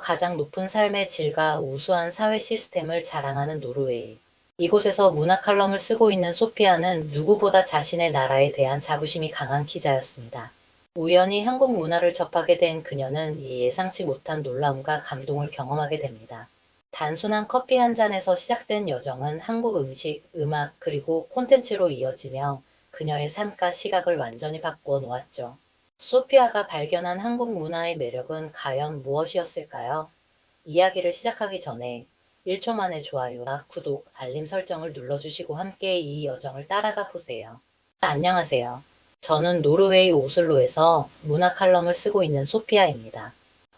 가장 높은 삶의 질과 우수한 사회 시스템을 자랑하는 노르웨이. 이곳에서 문화 칼럼을 쓰고 있는 소피아는 누구보다 자신의 나라에 대한 자부심이 강한 기자였습니다. 우연히 한국 문화를 접하게 된 그녀는 이 예상치 못한 놀라움과 감동을 경험하게 됩니다. 단순한 커피 한 잔에서 시작된 여정은 한국 음식, 음악, 그리고 콘텐츠로 이어지며 그녀의 삶과 시각을 완전히 바꾸어 놓았죠. 소피아가 발견한 한국 문화의 매력은 과연 무엇이었을까요? 이야기를 시작하기 전에 1초 만에 좋아요와 구독, 알림 설정을 눌러주시고 함께 이 여정을 따라가 보세요. 안녕하세요. 저는 노르웨이 오슬로에서 문화 칼럼을 쓰고 있는 소피아입니다.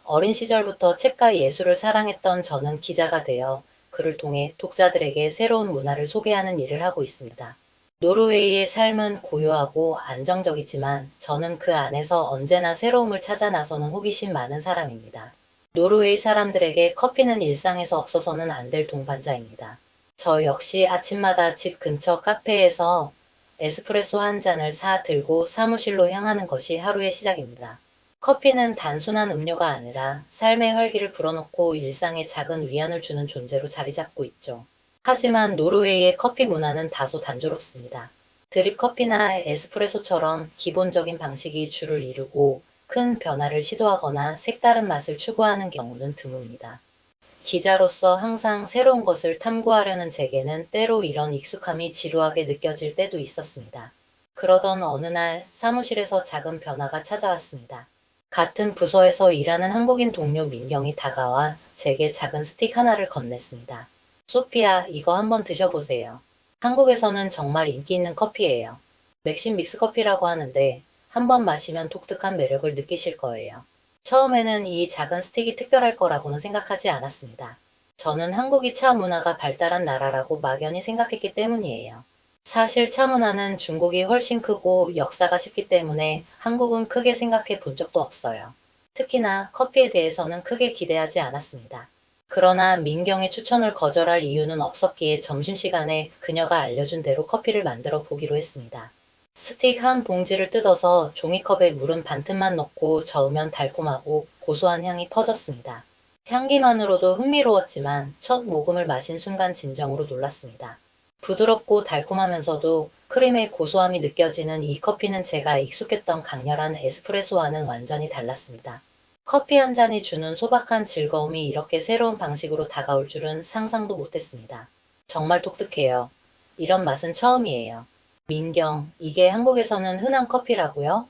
어린 시절부터 책과 예술을 사랑했던 저는 기자가 되어 글을 통해 독자들에게 새로운 문화를 소개하는 일을 하고 있습니다. 노르웨이의 삶은 고요하고 안정적이지만 저는 그 안에서 언제나 새로움을 찾아 나서는 호기심 많은 사람입니다. 노르웨이 사람들에게 커피는 일상에서 없어서는 안 될 동반자입니다. 저 역시 아침마다 집 근처 카페에서 에스프레소 한 잔을 사 들고 사무실로 향하는 것이 하루의 시작입니다. 커피는 단순한 음료가 아니라 삶의 활기를 불어넣고 일상에 작은 위안을 주는 존재로 자리 잡고 있죠. 하지만 노르웨이의 커피 문화는 다소 단조롭습니다. 드립 커피나 에스프레소처럼 기본적인 방식이 주를 이루고 큰 변화를 시도하거나 색다른 맛을 추구하는 경우는 드뭅니다. 기자로서 항상 새로운 것을 탐구하려는 제게는 때로 이런 익숙함이 지루하게 느껴질 때도 있었습니다. 그러던 어느 날 사무실에서 작은 변화가 찾아왔습니다. 같은 부서에서 일하는 한국인 동료 민경이 다가와 제게 작은 스틱 하나를 건넸습니다. 소피아, 이거 한번 드셔보세요. 한국에서는 정말 인기 있는 커피예요. 맥심 믹스커피라고 하는데 한번 마시면 독특한 매력을 느끼실 거예요. 처음에는 이 작은 스틱이 특별할 거라고는 생각하지 않았습니다. 저는 한국이 차 문화가 발달한 나라라고 막연히 생각했기 때문이에요. 사실 차 문화는 중국이 훨씬 크고 역사가 깊기 때문에 한국은 크게 생각해 본 적도 없어요. 특히나 커피에 대해서는 크게 기대하지 않았습니다. 그러나 민경의 추천을 거절할 이유는 없었기에 점심시간에 그녀가 알려준 대로 커피를 만들어 보기로 했습니다. 스틱 한 봉지를 뜯어서 종이컵에 물은 반 틈만 넣고 저으면 달콤하고 고소한 향이 퍼졌습니다. 향기만으로도 흥미로웠지만 첫 모금을 마신 순간 진정으로 놀랐습니다. 부드럽고 달콤하면서도 크림의 고소함이 느껴지는 이 커피는 제가 익숙했던 강렬한 에스프레소와는 완전히 달랐습니다. 커피 한 잔이 주는 소박한 즐거움이 이렇게 새로운 방식으로 다가올 줄은 상상도 못했습니다. 정말 독특해요. 이런 맛은 처음이에요. 민경, 이게 한국에서는 흔한 커피라고요?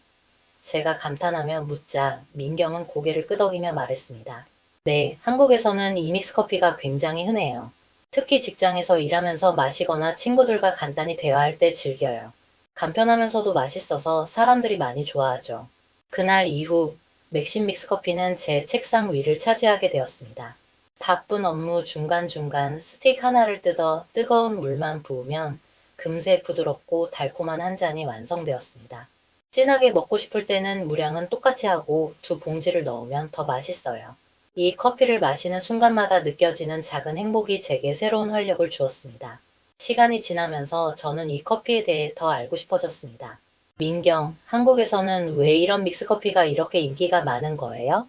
제가 감탄하며 묻자 민경은 고개를 끄덕이며 말했습니다. 네, 한국에서는 이믹스 커피가 굉장히 흔해요. 특히 직장에서 일하면서 마시거나 친구들과 간단히 대화할 때 즐겨요. 간편하면서도 맛있어서 사람들이 많이 좋아하죠. 그날 이후 맥심 믹스 커피는 제 책상 위를 차지하게 되었습니다. 바쁜 업무 중간중간 스틱 하나를 뜯어 뜨거운 물만 부으면 금세 부드럽고 달콤한 한 잔이 완성되었습니다. 진하게 먹고 싶을 때는 무량은 똑같이 하고 두 봉지를 넣으면 더 맛있어요. 이 커피를 마시는 순간마다 느껴지는 작은 행복이 제게 새로운 활력을 주었습니다. 시간이 지나면서 저는 이 커피에 대해 더 알고 싶어졌습니다. 민경, 한국에서는 왜 이런 믹스커피가 이렇게 인기가 많은 거예요?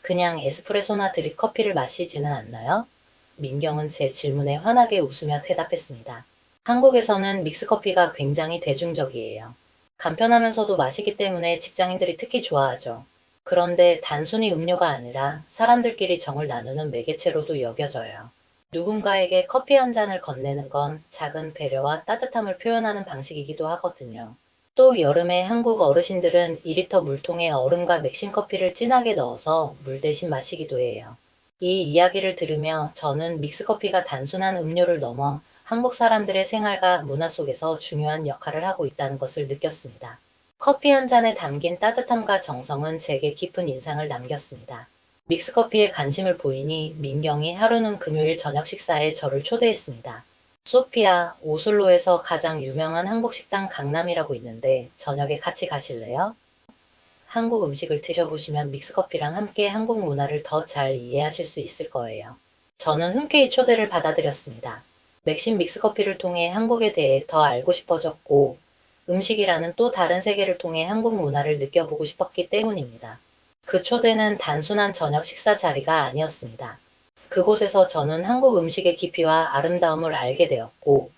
그냥 에스프레소나 드립 커피를 마시지는 않나요? 민경은 제 질문에 환하게 웃으며 대답했습니다. 한국에서는 믹스커피가 굉장히 대중적이에요. 간편하면서도 맛있기 때문에 직장인들이 특히 좋아하죠. 그런데 단순히 음료가 아니라 사람들끼리 정을 나누는 매개체로도 여겨져요. 누군가에게 커피 한 잔을 건네는 건 작은 배려와 따뜻함을 표현하는 방식이기도 하거든요. 또 여름에 한국 어르신들은 2리터 물통에 얼음과 맥심 커피를 진하게 넣어서 물 대신 마시기도 해요. 이 이야기를 들으며 저는 믹스커피가 단순한 음료를 넘어 한국 사람들의 생활과 문화 속에서 중요한 역할을 하고 있다는 것을 느꼈습니다. 커피 한 잔에 담긴 따뜻함과 정성은 제게 깊은 인상을 남겼습니다. 믹스커피에 관심을 보이니 민경이 하루는 금요일 저녁 식사에 저를 초대했습니다. 소피아, 오슬로에서 가장 유명한 한국 식당 강남이라고 있는데 저녁에 같이 가실래요? 한국 음식을 드셔보시면 믹스커피랑 함께 한국 문화를 더 잘 이해하실 수 있을 거예요. 저는 흔쾌히 초대를 받아들였습니다. 맥심 믹스커피를 통해 한국에 대해 더 알고 싶어졌고 음식이라는 또 다른 세계를 통해 한국 문화를 느껴보고 싶었기 때문입니다. 그 초대는 단순한 저녁 식사 자리가 아니었습니다. 그곳에서 저는 한국 음식의 깊이와 아름다움을 알게 되었고,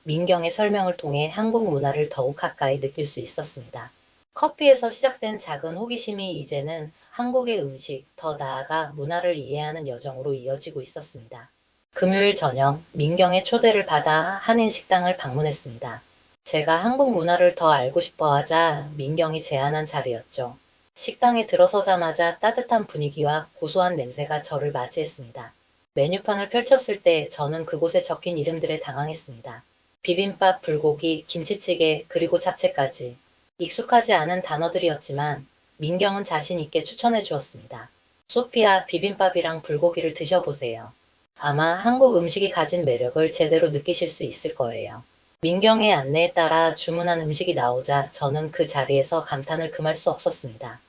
민경의 설명을 통해 한국 문화를 더욱 가까이 느낄 수 있었습니다. 커피에서 시작된 작은 호기심이 이제는 한국의 음식, 더 나아가 문화를 이해하는 여정으로 이어지고 있었습니다. 금요일 저녁, 민경의 초대를 받아 한인 식당을 방문했습니다. 제가 한국 문화를 더 알고 싶어 하자 민경이 제안한 자리였죠. 식당에 들어서자마자 따뜻한 분위기와 고소한 냄새가 저를 맞이했습니다. 메뉴판을 펼쳤을 때 저는 그곳에 적힌 이름들에 당황했습니다. 비빔밥, 불고기, 김치찌개, 그리고 잡채까지. 익숙하지 않은 단어들이었지만 민경은 자신 있게 추천해 주었습니다. 소피아, 비빔밥이랑 불고기를 드셔보세요. 아마 한국 음식이 가진 매력을 제대로 느끼실 수 있을 거예요. 민경의 안내에 따라 주문한 음식이 나오자 저는 그 자리에서 감탄을 금할 수 없었습니다.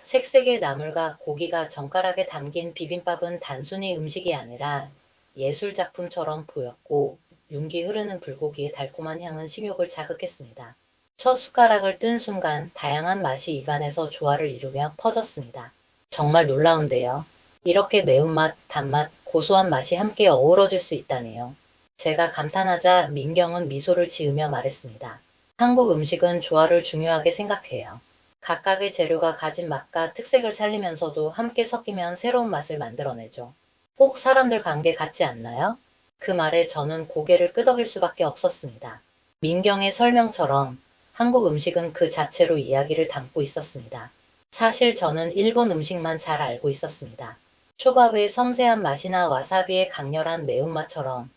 색색의 나물과 고기가 젓가락에 담긴 비빔밥은 단순히 음식이 아니라 예술 작품처럼 보였고, 윤기 흐르는 불고기의 달콤한 향은 식욕을 자극했습니다. 첫 숟가락을 뜬 순간 다양한 맛이 입안에서 조화를 이루며 퍼졌습니다. 정말 놀라운데요. 이렇게 매운맛, 단맛, 고소한 맛이 함께 어우러질 수 있다네요. 제가 감탄하자 민경은 미소를 지으며 말했습니다. 한국 음식은 조화를 중요하게 생각해요. 각각의 재료가 가진 맛과 특색을 살리면서도 함께 섞이면 새로운 맛을 만들어내죠. 꼭 사람들 관계 같지 않나요? 그 말에 저는 고개를 끄덕일 수밖에 없었습니다. 민경의 설명처럼 한국 음식은 그 자체로 이야기를 담고 있었습니다. 사실 저는 일본 음식만 잘 알고 있었습니다. 초밥의 섬세한 맛이나 와사비의 강렬한 매운맛처럼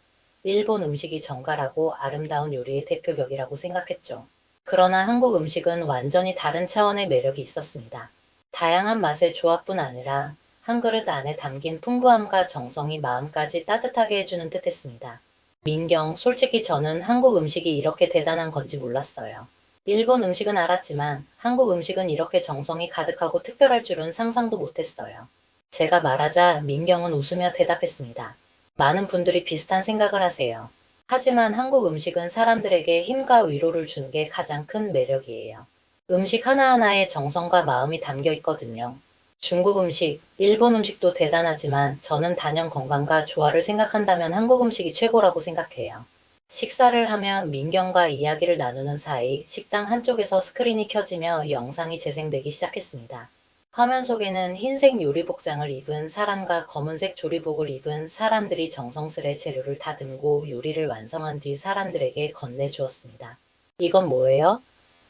일본 음식이 정갈하고 아름다운 요리의 대표격이라고 생각했죠. 그러나 한국 음식은 완전히 다른 차원의 매력이 있었습니다. 다양한 맛의 조합뿐 아니라 한 그릇 안에 담긴 풍부함과 정성이 마음까지 따뜻하게 해주는 듯했습니다. 민경, 솔직히 저는 한국 음식이 이렇게 대단한 건지 몰랐어요. 일본 음식은 알았지만 한국 음식은 이렇게 정성이 가득하고 특별할 줄은 상상도 못했어요. 제가 말하자 민경은 웃으며 대답했습니다. 많은 분들이 비슷한 생각을 하세요. 하지만 한국 음식은 사람들에게 힘과 위로를 주는 게 가장 큰 매력이에요. 음식 하나하나에 정성과 마음이 담겨 있거든요. 중국 음식, 일본 음식도 대단하지만 저는 단연 건강과 조화를 생각한다면 한국 음식이 최고라고 생각해요. 식사를 하며 민경과 이야기를 나누는 사이 식당 한쪽에서 스크린이 켜지며 영상이 재생되기 시작했습니다. 화면 속에는 흰색 요리복장을 입은 사람과 검은색 조리복을 입은 사람들이 정성스레 재료를 다듬고 요리를 완성한 뒤 사람들에게 건네주었습니다. 이건 뭐예요?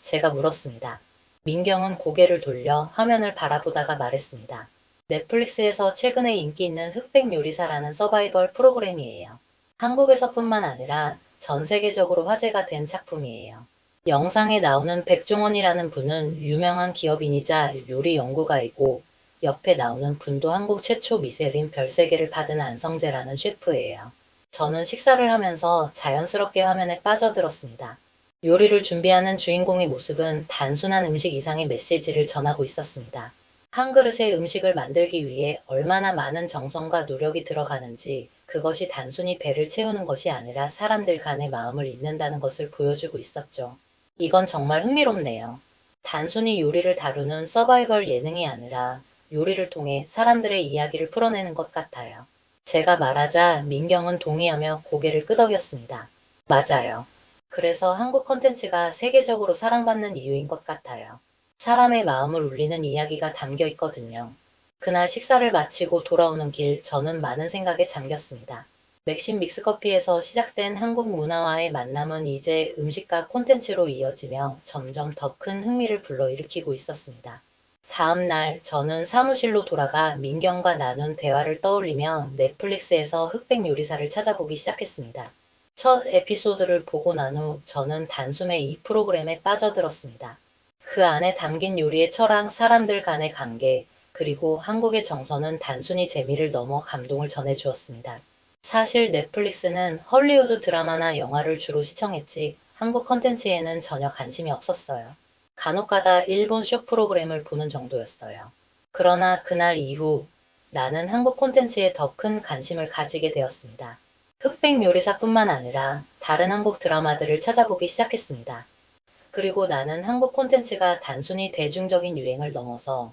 제가 물었습니다. 민경은 고개를 돌려 화면을 바라보다가 말했습니다. 넷플릭스에서 최근에 인기 있는 흑백 요리사라는 서바이벌 프로그램이에요. 한국에서뿐만 아니라 전 세계적으로 화제가 된 작품이에요. 영상에 나오는 백종원이라는 분은 유명한 기업인이자 요리 연구가이고, 옆에 나오는 분도 한국 최초 미쉐린 별 3개를 받은 안성재라는 셰프예요. 저는 식사를 하면서 자연스럽게 화면에 빠져들었습니다. 요리를 준비하는 주인공의 모습은 단순한 음식 이상의 메시지를 전하고 있었습니다. 한 그릇의 음식을 만들기 위해 얼마나 많은 정성과 노력이 들어가는지, 그것이 단순히 배를 채우는 것이 아니라 사람들 간의 마음을 잇는다는 것을 보여주고 있었죠. 이건 정말 흥미롭네요. 단순히 요리를 다루는 서바이벌 예능이 아니라 요리를 통해 사람들의 이야기를 풀어내는 것 같아요. 제가 말하자 민경은 동의하며 고개를 끄덕였습니다. 맞아요. 그래서 한국 콘텐츠가 세계적으로 사랑받는 이유인 것 같아요. 사람의 마음을 울리는 이야기가 담겨 있거든요. 그날 식사를 마치고 돌아오는 길 저는 많은 생각에 잠겼습니다. 맥심 믹스커피에서 시작된 한국 문화와의 만남은 이제 음식과 콘텐츠로 이어지며 점점 더 큰 흥미를 불러일으키고 있었습니다. 다음 날 저는 사무실로 돌아가 민경과 나눈 대화를 떠올리며 넷플릭스에서 흑백 요리사를 찾아보기 시작했습니다. 첫 에피소드를 보고 난 후 저는 단숨에 이 프로그램에 빠져들었습니다. 그 안에 담긴 요리의 철학, 사람들 간의 관계, 그리고 한국의 정서는 단순히 재미를 넘어 감동을 전해주었습니다. 사실 넷플릭스는 헐리우드 드라마나 영화를 주로 시청했지 한국 컨텐츠에는 전혀 관심이 없었어요. 간혹가다 일본 쇼 프로그램을 보는 정도였어요. 그러나 그날 이후 나는 한국 콘텐츠에 더 큰 관심을 가지게 되었습니다. 흑백 요리사뿐만 아니라 다른 한국 드라마들을 찾아보기 시작했습니다. 그리고 나는 한국 콘텐츠가 단순히 대중적인 유행을 넘어서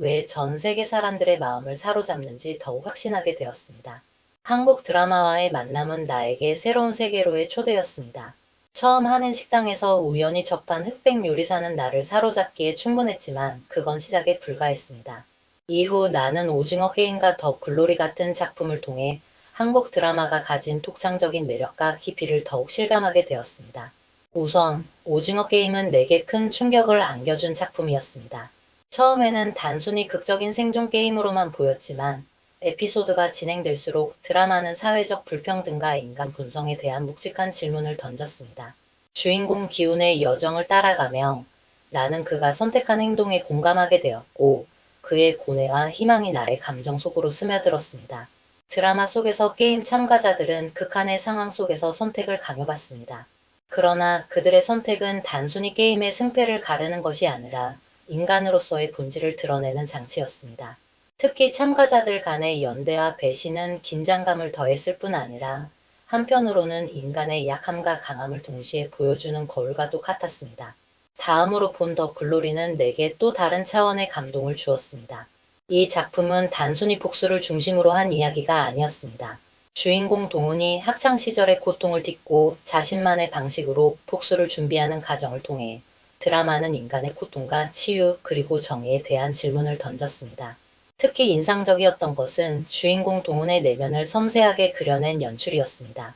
왜 전 세계 사람들의 마음을 사로잡는지 더욱 확신하게 되었습니다. 한국 드라마와의 만남은 나에게 새로운 세계로의 초대였습니다. 처음 하는 식당에서 우연히 접한 흑백 요리사는 나를 사로잡기에 충분했지만 그건 시작에 불과했습니다. 이후 나는 오징어 게임과 더 글로리 같은 작품을 통해 한국 드라마가 가진 독창적인 매력과 깊이를 더욱 실감하게 되었습니다. 우선 오징어 게임은 내게 큰 충격을 안겨준 작품이었습니다. 처음에는 단순히 극적인 생존 게임으로만 보였지만 에피소드가 진행될수록 드라마는 사회적 불평등과 인간 본성에 대한 묵직한 질문을 던졌습니다. 주인공 기훈의 여정을 따라가며 나는 그가 선택한 행동에 공감하게 되었고 그의 고뇌와 희망이 나의 감정 속으로 스며들었습니다. 드라마 속에서 게임 참가자들은 극한의 상황 속에서 선택을 강요받습니다. 그러나 그들의 선택은 단순히 게임의 승패를 가르는 것이 아니라 인간으로서의 본질을 드러내는 장치였습니다. 특히 참가자들 간의 연대와 배신은 긴장감을 더했을 뿐 아니라 한편으로는 인간의 약함과 강함을 동시에 보여주는 거울과도 같았습니다. 다음으로 본 더 글로리는 내게 또 다른 차원의 감동을 주었습니다. 이 작품은 단순히 복수를 중심으로 한 이야기가 아니었습니다. 주인공 동훈이 학창시절의 고통을 딛고 자신만의 방식으로 복수를 준비하는 과정을 통해 드라마는 인간의 고통과 치유 그리고 정의에 대한 질문을 던졌습니다. 특히 인상적이었던 것은 주인공 동훈의 내면을 섬세하게 그려낸 연출이었습니다.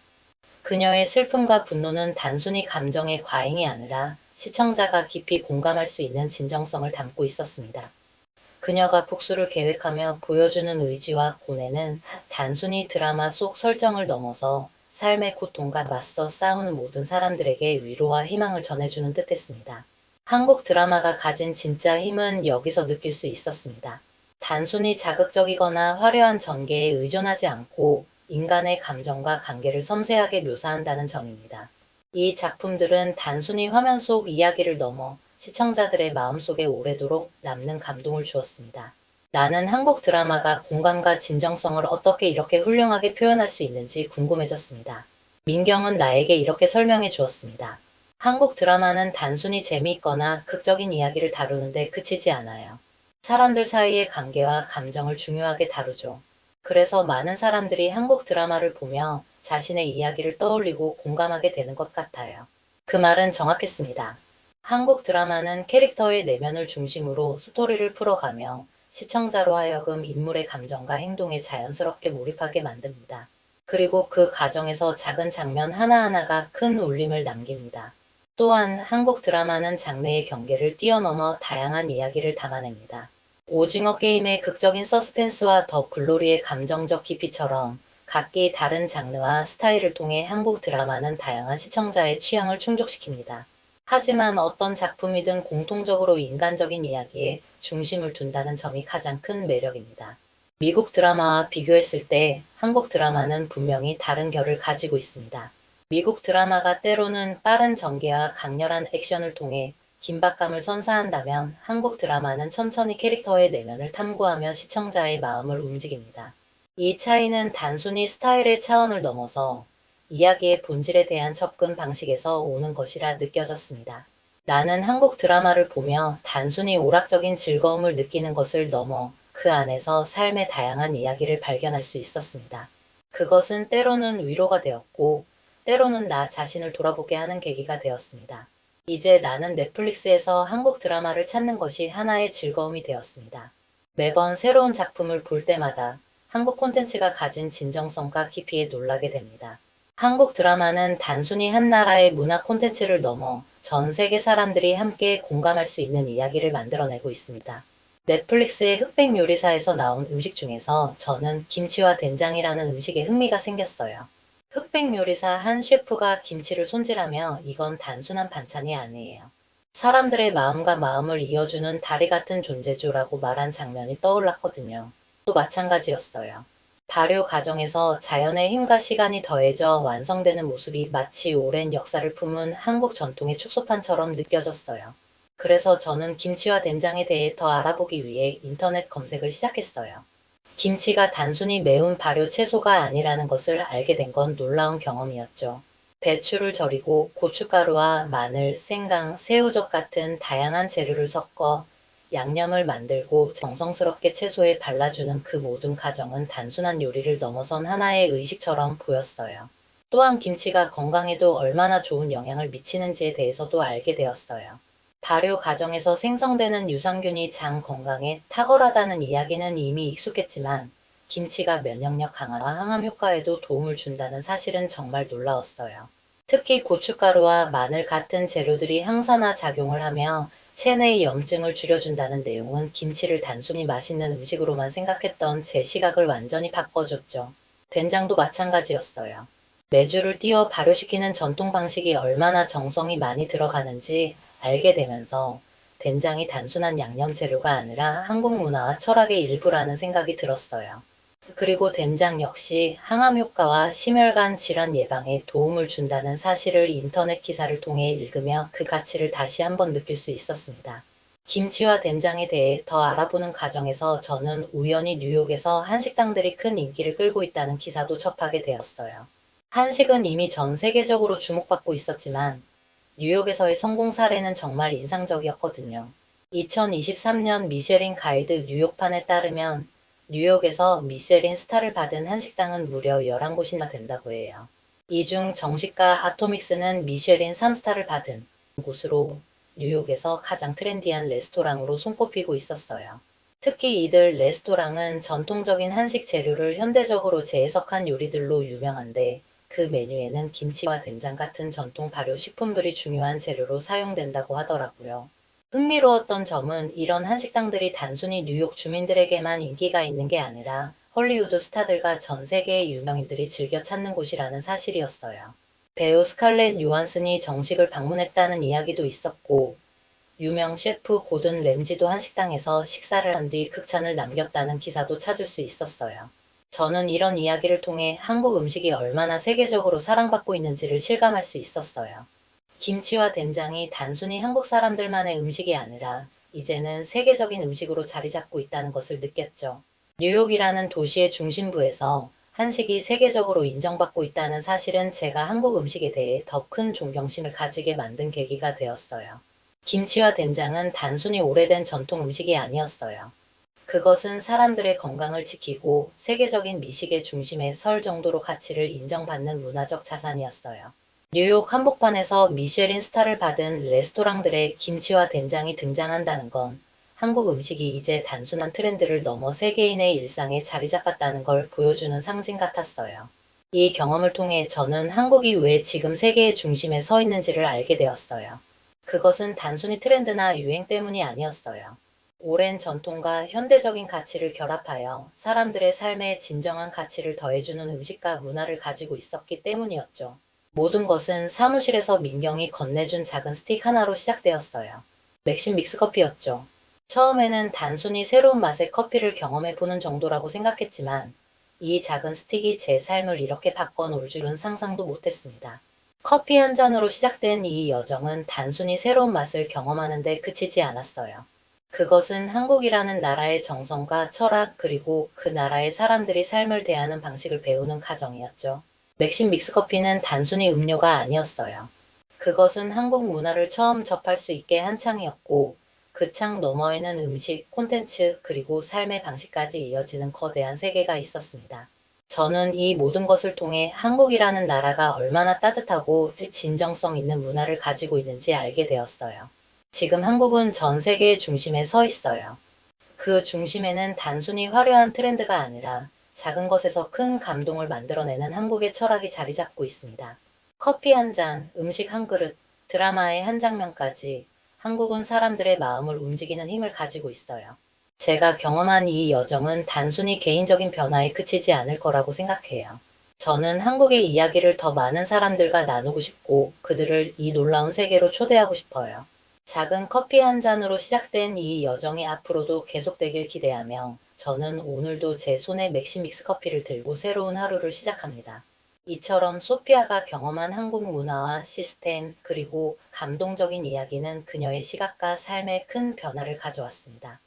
그녀의 슬픔과 분노는 단순히 감정의 과잉이 아니라 시청자가 깊이 공감할 수 있는 진정성을 담고 있었습니다. 그녀가 복수를 계획하며 보여주는 의지와 고뇌는 단순히 드라마 속 설정을 넘어서 삶의 고통과 맞서 싸우는 모든 사람들에게 위로와 희망을 전해주는 듯했습니다. 한국 드라마가 가진 진짜 힘은 여기서 느낄 수 있었습니다. 단순히 자극적이거나 화려한 전개에 의존하지 않고 인간의 감정과 관계를 섬세하게 묘사한다는 점입니다. 이 작품들은 단순히 화면 속 이야기를 넘어 시청자들의 마음속에 오래도록 남는 감동을 주었습니다. 나는 한국 드라마가 공감과 진정성을 어떻게 이렇게 훌륭하게 표현할 수 있는지 궁금해졌습니다. 민경은 나에게 이렇게 설명해 주었습니다. 한국 드라마는 단순히 재미있거나 극적인 이야기를 다루는데 그치지 않아요. 사람들 사이의 관계와 감정을 중요하게 다루죠. 그래서 많은 사람들이 한국 드라마를 보며 자신의 이야기를 떠올리고 공감하게 되는 것 같아요. 그 말은 정확했습니다. 한국 드라마는 캐릭터의 내면을 중심으로 스토리를 풀어가며 시청자로 하여금 인물의 감정과 행동에 자연스럽게 몰입하게 만듭니다. 그리고 그 과정에서 작은 장면 하나하나가 큰 울림을 남깁니다. 또한 한국 드라마는 장르의 경계를 뛰어넘어 다양한 이야기를 담아냅니다. 오징어 게임의 극적인 서스펜스와 더 글로리의 감정적 깊이처럼 각기 다른 장르와 스타일을 통해 한국 드라마는 다양한 시청자의 취향을 충족시킵니다. 하지만 어떤 작품이든 공통적으로 인간적인 이야기에 중심을 둔다는 점이 가장 큰 매력입니다. 미국 드라마와 비교했을 때 한국 드라마는 분명히 다른 결을 가지고 있습니다. 미국 드라마가 때로는 빠른 전개와 강렬한 액션을 통해 긴박감을 선사한다면 한국 드라마는 천천히 캐릭터의 내면을 탐구하며 시청자의 마음을 움직입니다. 이 차이는 단순히 스타일의 차원을 넘어서 이야기의 본질에 대한 접근 방식에서 오는 것이라 느껴졌습니다. 나는 한국 드라마를 보며 단순히 오락적인 즐거움을 느끼는 것을 넘어 그 안에서 삶의 다양한 이야기를 발견할 수 있었습니다. 그것은 때로는 위로가 되었고, 때로는 나 자신을 돌아보게 하는 계기가 되었습니다. 이제 나는 넷플릭스에서 한국 드라마를 찾는 것이 하나의 즐거움이 되었습니다. 매번 새로운 작품을 볼 때마다 한국 콘텐츠가 가진 진정성과 깊이에 놀라게 됩니다. 한국 드라마는 단순히 한 나라의 문화 콘텐츠를 넘어 전 세계 사람들이 함께 공감할 수 있는 이야기를 만들어내고 있습니다. 넷플릭스의 흑백 요리사에서 나온 음식 중에서 저는 김치와 된장이라는 음식에 흥미가 생겼어요. 흑백 요리사 한 셰프가 김치를 손질하며 이건 단순한 반찬이 아니에요. 사람들의 마음과 마음을 이어주는 다리 같은 존재죠라고 말한 장면이 떠올랐거든요. 또 마찬가지였어요. 발효 과정에서 자연의 힘과 시간이 더해져 완성되는 모습이 마치 오랜 역사를 품은 한국 전통의 축소판처럼 느껴졌어요. 그래서 저는 김치와 된장에 대해 더 알아보기 위해 인터넷 검색을 시작했어요. 김치가 단순히 매운 발효 채소가 아니라는 것을 알게 된 건 놀라운 경험이었죠. 배추를 절이고 고춧가루와 마늘, 생강, 새우젓 같은 다양한 재료를 섞어 양념을 만들고 정성스럽게 채소에 발라주는 그 모든 과정은 단순한 요리를 넘어선 하나의 의식처럼 보였어요. 또한 김치가 건강에도 얼마나 좋은 영향을 미치는지에 대해서도 알게 되었어요. 발효 과정에서 생성되는 유산균이 장 건강에 탁월하다는 이야기는 이미 익숙했지만 김치가 면역력 강화와 항암 효과에도 도움을 준다는 사실은 정말 놀라웠어요. 특히 고춧가루와 마늘 같은 재료들이 항산화 작용을 하며 체내의 염증을 줄여준다는 내용은 김치를 단순히 맛있는 음식으로만 생각했던 제 시각을 완전히 바꿔줬죠. 된장도 마찬가지였어요. 메주를 띄어 발효시키는 전통 방식이 얼마나 정성이 많이 들어가는지 알게 되면서 된장이 단순한 양념 재료가 아니라 한국 문화와 철학의 일부라는 생각이 들었어요. 그리고 된장 역시 항암 효과와 심혈관 질환 예방에 도움을 준다는 사실을 인터넷 기사를 통해 읽으며 그 가치를 다시 한번 느낄 수 있었습니다. 김치와 된장에 대해 더 알아보는 과정에서 저는 우연히 뉴욕에서 한식당들이 큰 인기를 끌고 있다는 기사도 접하게 되었어요. 한식은 이미 전 세계적으로 주목받고 있었지만 뉴욕에서의 성공 사례는 정말 인상적이었거든요. 2023년 미쉐린 가이드 뉴욕판에 따르면 뉴욕에서 미쉐린 스타를 받은 한식당은 무려 11곳이나 된다고 해요. 이 중 정식가 아토믹스는 미쉐린 3스타를 받은 곳으로 뉴욕에서 가장 트렌디한 레스토랑으로 손꼽히고 있었어요. 특히 이들 레스토랑은 전통적인 한식 재료를 현대적으로 재해석한 요리들로 유명한데 그 메뉴에는 김치와 된장 같은 전통 발효 식품들이 중요한 재료로 사용된다고 하더라고요. 흥미로웠던 점은 이런 한식당들이 단순히 뉴욕 주민들에게만 인기가 있는 게 아니라 헐리우드 스타들과 전 세계의 유명인들이 즐겨 찾는 곳이라는 사실이었어요. 배우 스칼렛 요한슨이 정식을 방문했다는 이야기도 있었고, 유명 셰프 고든 램지도 한식당에서 식사를 한 뒤 극찬을 남겼다는 기사도 찾을 수 있었어요. 저는 이런 이야기를 통해 한국 음식이 얼마나 세계적으로 사랑받고 있는지를 실감할 수 있었어요. 김치와 된장이 단순히 한국 사람들만의 음식이 아니라 이제는 세계적인 음식으로 자리 잡고 있다는 것을 느꼈죠. 뉴욕이라는 도시의 중심부에서 한식이 세계적으로 인정받고 있다는 사실은 제가 한국 음식에 대해 더 큰 존경심을 가지게 만든 계기가 되었어요. 김치와 된장은 단순히 오래된 전통 음식이 아니었어요. 그것은 사람들의 건강을 지키고 세계적인 미식의 중심에 설 정도로 가치를 인정받는 문화적 자산이었어요. 뉴욕 한복판에서 미쉐린 스타를 받은 레스토랑들의 김치와 된장이 등장한다는 건 한국 음식이 이제 단순한 트렌드를 넘어 세계인의 일상에 자리 잡았다는 걸 보여주는 상징 같았어요. 이 경험을 통해 저는 한국이 왜 지금 세계의 중심에 서 있는지를 알게 되었어요. 그것은 단순히 트렌드나 유행 때문이 아니었어요. 오랜 전통과 현대적인 가치를 결합하여 사람들의 삶에 진정한 가치를 더해주는 음식과 문화를 가지고 있었기 때문이었죠. 모든 것은 사무실에서 민경이 건네준 작은 스틱 하나로 시작되었어요. 맥심 믹스커피였죠. 처음에는 단순히 새로운 맛의 커피를 경험해보는 정도라고 생각했지만 이 작은 스틱이 제 삶을 이렇게 바꿔놓을 줄은 상상도 못했습니다. 커피 한 잔으로 시작된 이 여정은 단순히 새로운 맛을 경험하는 데 그치지 않았어요. 그것은 한국이라는 나라의 정성과 철학 그리고 그 나라의 사람들이 삶을 대하는 방식을 배우는 과정이었죠. 맥심 믹스커피는 단순히 음료가 아니었어요. 그것은 한국 문화를 처음 접할 수 있게 한 창이었고 그 창 너머에는 음식, 콘텐츠 그리고 삶의 방식까지 이어지는 거대한 세계가 있었습니다. 저는 이 모든 것을 통해 한국이라는 나라가 얼마나 따뜻하고 진정성 있는 문화를 가지고 있는지 알게 되었어요. 지금 한국은 전 세계의 중심에 서 있어요. 그 중심에는 단순히 화려한 트렌드가 아니라 작은 것에서 큰 감동을 만들어내는 한국의 철학이 자리 잡고 있습니다. 커피 한 잔, 음식 한 그릇, 드라마의 한 장면까지 한국은 사람들의 마음을 움직이는 힘을 가지고 있어요. 제가 경험한 이 여정은 단순히 개인적인 변화에 그치지 않을 거라고 생각해요. 저는 한국의 이야기를 더 많은 사람들과 나누고 싶고 그들을 이 놀라운 세계로 초대하고 싶어요. 작은 커피 한 잔으로 시작된 이 여정이 앞으로도 계속되길 기대하며 저는 오늘도 제 손에 맥심 믹스 커피를 들고 새로운 하루를 시작합니다. 이처럼 소피아가 경험한 한국 문화와 시스템 그리고 감동적인 이야기는 그녀의 시각과 삶에 큰 변화를 가져왔습니다.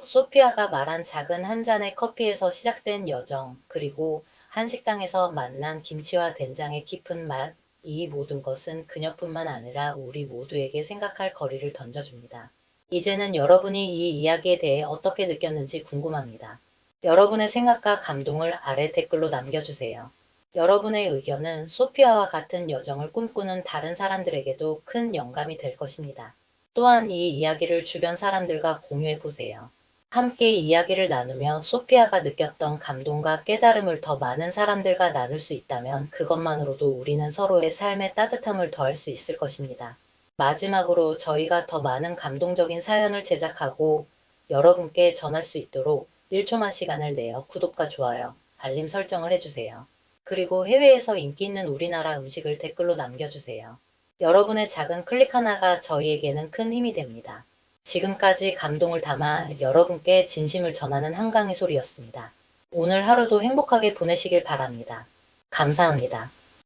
소피아가 말한 작은 한 잔의 커피에서 시작된 여정, 그리고 한식당에서 만난 김치와 된장의 깊은 맛, 이 모든 것은 그녀뿐만 아니라 우리 모두에게 생각할 거리를 던져줍니다. 이제는 여러분이 이 이야기에 대해 어떻게 느꼈는지 궁금합니다. 여러분의 생각과 감동을 아래 댓글로 남겨주세요. 여러분의 의견은 소피아와 같은 여정을 꿈꾸는 다른 사람들에게도 큰 영감이 될 것입니다. 또한 이 이야기를 주변 사람들과 공유해보세요. 함께 이야기를 나누며 소피아가 느꼈던 감동과 깨달음을 더 많은 사람들과 나눌 수 있다면 그것만으로도 우리는 서로의 삶에 따뜻함을 더할 수 있을 것입니다. 마지막으로 저희가 더 많은 감동적인 사연을 제작하고 여러분께 전할 수 있도록 1초만 시간을 내어 구독과 좋아요, 알림 설정을 해주세요. 그리고 해외에서 인기 있는 우리나라 음식을 댓글로 남겨주세요. 여러분의 작은 클릭 하나가 저희에게는 큰 힘이 됩니다. 지금까지 감동을 담아 여러분께 진심을 전하는 한강의 소리였습니다. 오늘 하루도 행복하게 보내시길 바랍니다. 감사합니다.